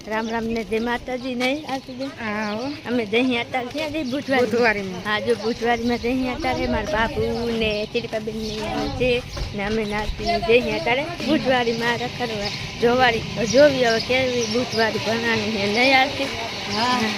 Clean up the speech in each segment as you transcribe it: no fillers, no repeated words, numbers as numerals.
राम राम ने दे माता जी नहीं आती दे हमें दही आता है दे बुधवारी में हाँ जो बुधवारी में दही आता है मार बापू ने तेरी पाबेन ने आवे ने हमें नाती दही आता है बुधवारी में रखरवा जोवारी जो भी હવે કેવી बुधवारी બનાની છે નહીં આવતી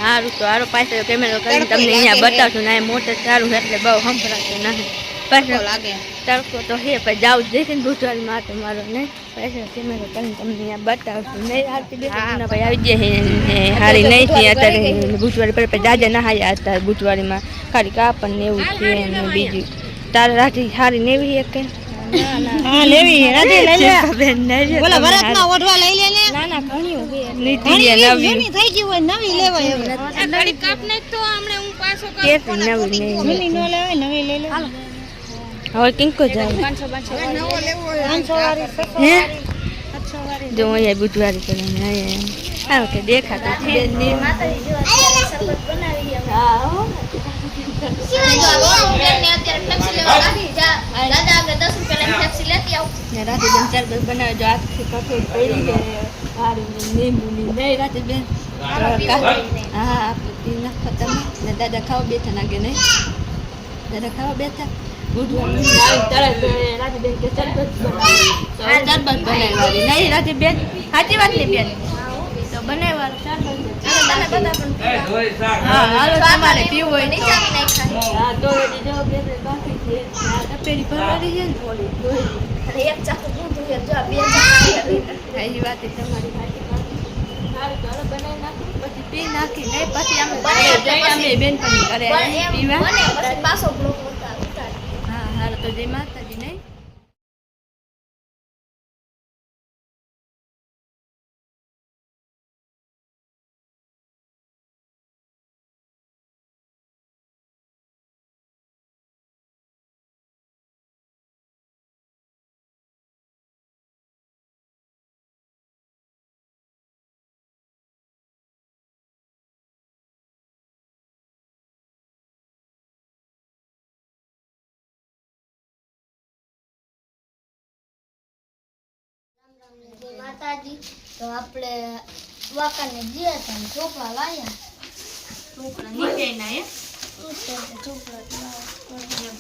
હારું તો હારો પાછો કેમેરો કરીને તમને અહીંયા બતાવશું ને મોટર ચાલુ છે એટલે બહુ સંભળાતું નથી પાછો લાગે તડકો તો હે પણ જાવ દેખે ને बुधवारी માં તો મારો નહીં પાછો કેમેરો કરીને તમને અહીંયા બતાવશું નહીં આવતી બે ના ભાઈ આવી જાય ને હારી નહીં થી અત્યારે बुधवारी પર જાજે નહાયા હતા बुधवारी માં ખાલી કાપણ ને એવું છે ને બીજું તારે રાતી હારી નેવી એક હા લેવી રાતે લઈ લે બેન નહીં બોલા ભરત માં ઓઢવા લઈ લે ને ના ના ઘણી ઉભી નીતિ નવી થઈ ગઈ હોય નવી લેવાય હવે ઘડી કાપ ને તો હમણે હું પાછો કાપ નવી નો લેવાય નવી લઈ લે હવે કિંકો જાય 500 નવો લેવો 500 વાળી હે 500 વાળી જો અહીંયા बुधवारी કરીને આયા આ કે દેખાતા છે બેન ની માતાજી જો અત્યારે શરબત બનાવી હા હો रात दिन चार बजे बना जो आज से कठोर पड़ी है और नींबू नहीं रात दिन हाँ आप तीन खत्म ने दादा खाओ बेटा ना के नहीं दादा खाओ बेटा बुधवारी तरह रात दिन के चार बजे बनाए वाली नहीं रात बेन साची बात नहीं बेन तो बनाए वाला 4 बजे तने बता पण हां हालो તમારે પીવું હોય નહીં ચાલી નહીં ખાય હા તો જો બે બાકી છે આ તપેલી ભરવાની છે ને થોડી અને એક ચાકુ દૂધ છે જો બે ચાકુ એ વાત તમારી સાચી સારું ચાલો બનાવી નાખી પછી પી નાખી નહીં પછી અમે બેન પણ કરે પીવા પછી પાછો બ્લોક ઉતાર હા હાલો તો જય માતાજી નહીં माताजी तो આપણે વાકાને ગયા હતા ચોપડા લાયા ચોપડા નીચે ના હે ચોપડા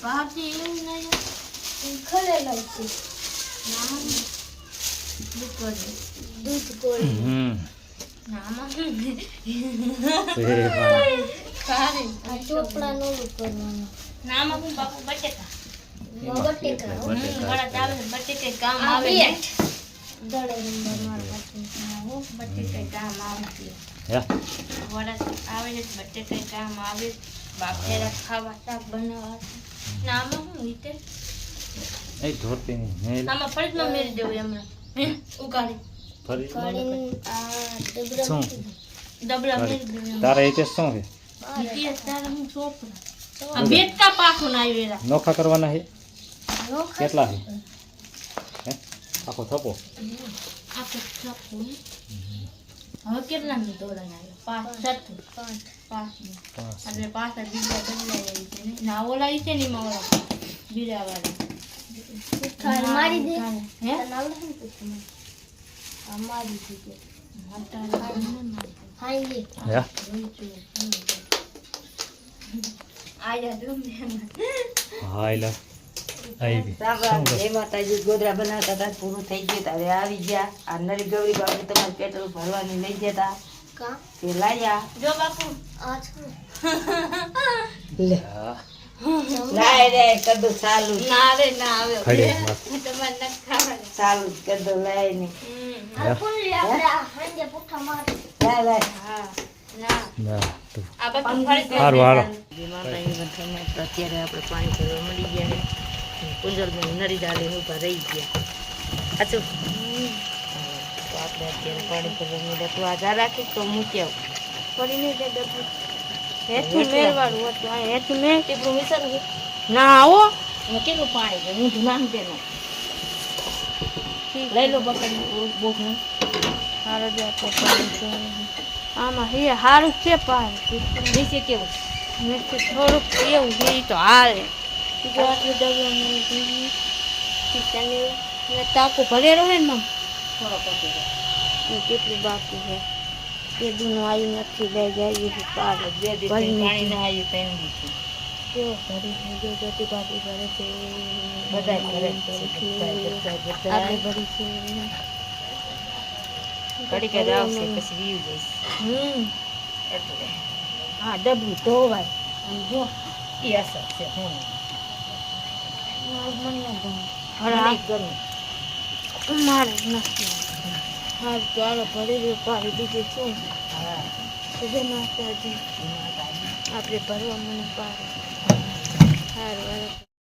બહારથી એવું નહીં ખરેલા છે દૂધ ગોળી નામાં ખારે આ ચોપડા નો કરવાનો નામાં હું બાપુ બટેકા બટેકા ઘણા ચાલે બટેકે કામ આવે દડે નંબર મારો પાછો બટેકે કામ આવે હે વડા આવે છે બટેકે કામ આવે બાપેરા ખાવા શાક બનાવવા નામાં હું રીતે એ ધોતી ને નામાં ફરીમાં મેરી દેવું હમણાં ઉકાળી ફરી આ શું ડબલા મેરી દેવું તારે એ તે શું છે ઇતિહાસ તારે હું ચોપડા આ બેટકા પાખો ના આવેલા નોખા કરવાના છે કેટલા છે હે આખો થપો આપણે છપ્પુ હવે કેટલા ની દોડા આવ્યો 5 એટલે 5 બીજા બદલાઈ છે ને ના ઓલા છે ને માં બીજા વાળા મારી દે હે આવડે ને તમને અમારી દીકરી હાઈ લે હે આયા દુમ ને હાઈલા આવી જય માતાજી ગોદરા બનાવતા હતા પૂરું થઈ ગયું તારે આવી ગયા આ નરી ગૌરી બાપુ તમારે પેટ્રોલ ભરવાની લઈ જતા કા તે લાયા જો બાપુ આ છો લે લાય રે કદો ચાલુ ના રે ના આવે ખડે તમારે ન ખાવા ચાલુ કદો લાય ને આ ફૂલ લે આપણે હાંજે પુઠા માર લાય લાય હા ના ના તો આ બધું ફરી હારું હાલો જય માતાજી બધાને અત્યારે આપણે પાણી ભરવા મળી ગયા છે કુંજલબેન નરી ડાલે ઊભા રહી ગયા સાચું તો આપણે અત્યારે પાણી ભરવાનું ડબલું આજા રાખી તો મૂકી આવું પડી નહીં તે ડબ્બુ હેઠું મેળવાળું હતું આ હેઠું મેં ટીપડું વિચારું ના આવો હું કેટલું પાણી છે હું ધુનામ તેનું લઈ લો બકડી બોખનું હારો જ આપણે આમાં હે હારું છે પાણી નીચે કેવું નીચે થોડુંક એવું છે તો હાલે બીજું આટલું ડબ્બુ ટાંકો ભરેલો હોય ને મમ થોડો પતી કેટલું બાકી છે કેદુનું આવ્યું નથી લઈ જાય પાર બે દિવસ પાણી ના આવ્યું ત્રણ દિવસથી કેવો ભરી છે જો જતી પાટી ભરે છે બધા ભરે છે, આપણે ભરી છે ઘડીક જ આવશે પછી વીવ જઈશ એટલે હા ડબલું ધોવાય આમ જો એ અસર છે હું મને ન ગમે મને ગમે મારે જ નથી હા ચાલો ભરી રહ્યો પાડી બીજું શું હા જય માતાજી એમાં કાંઈ આપણે ભરવા મને પાડે સારું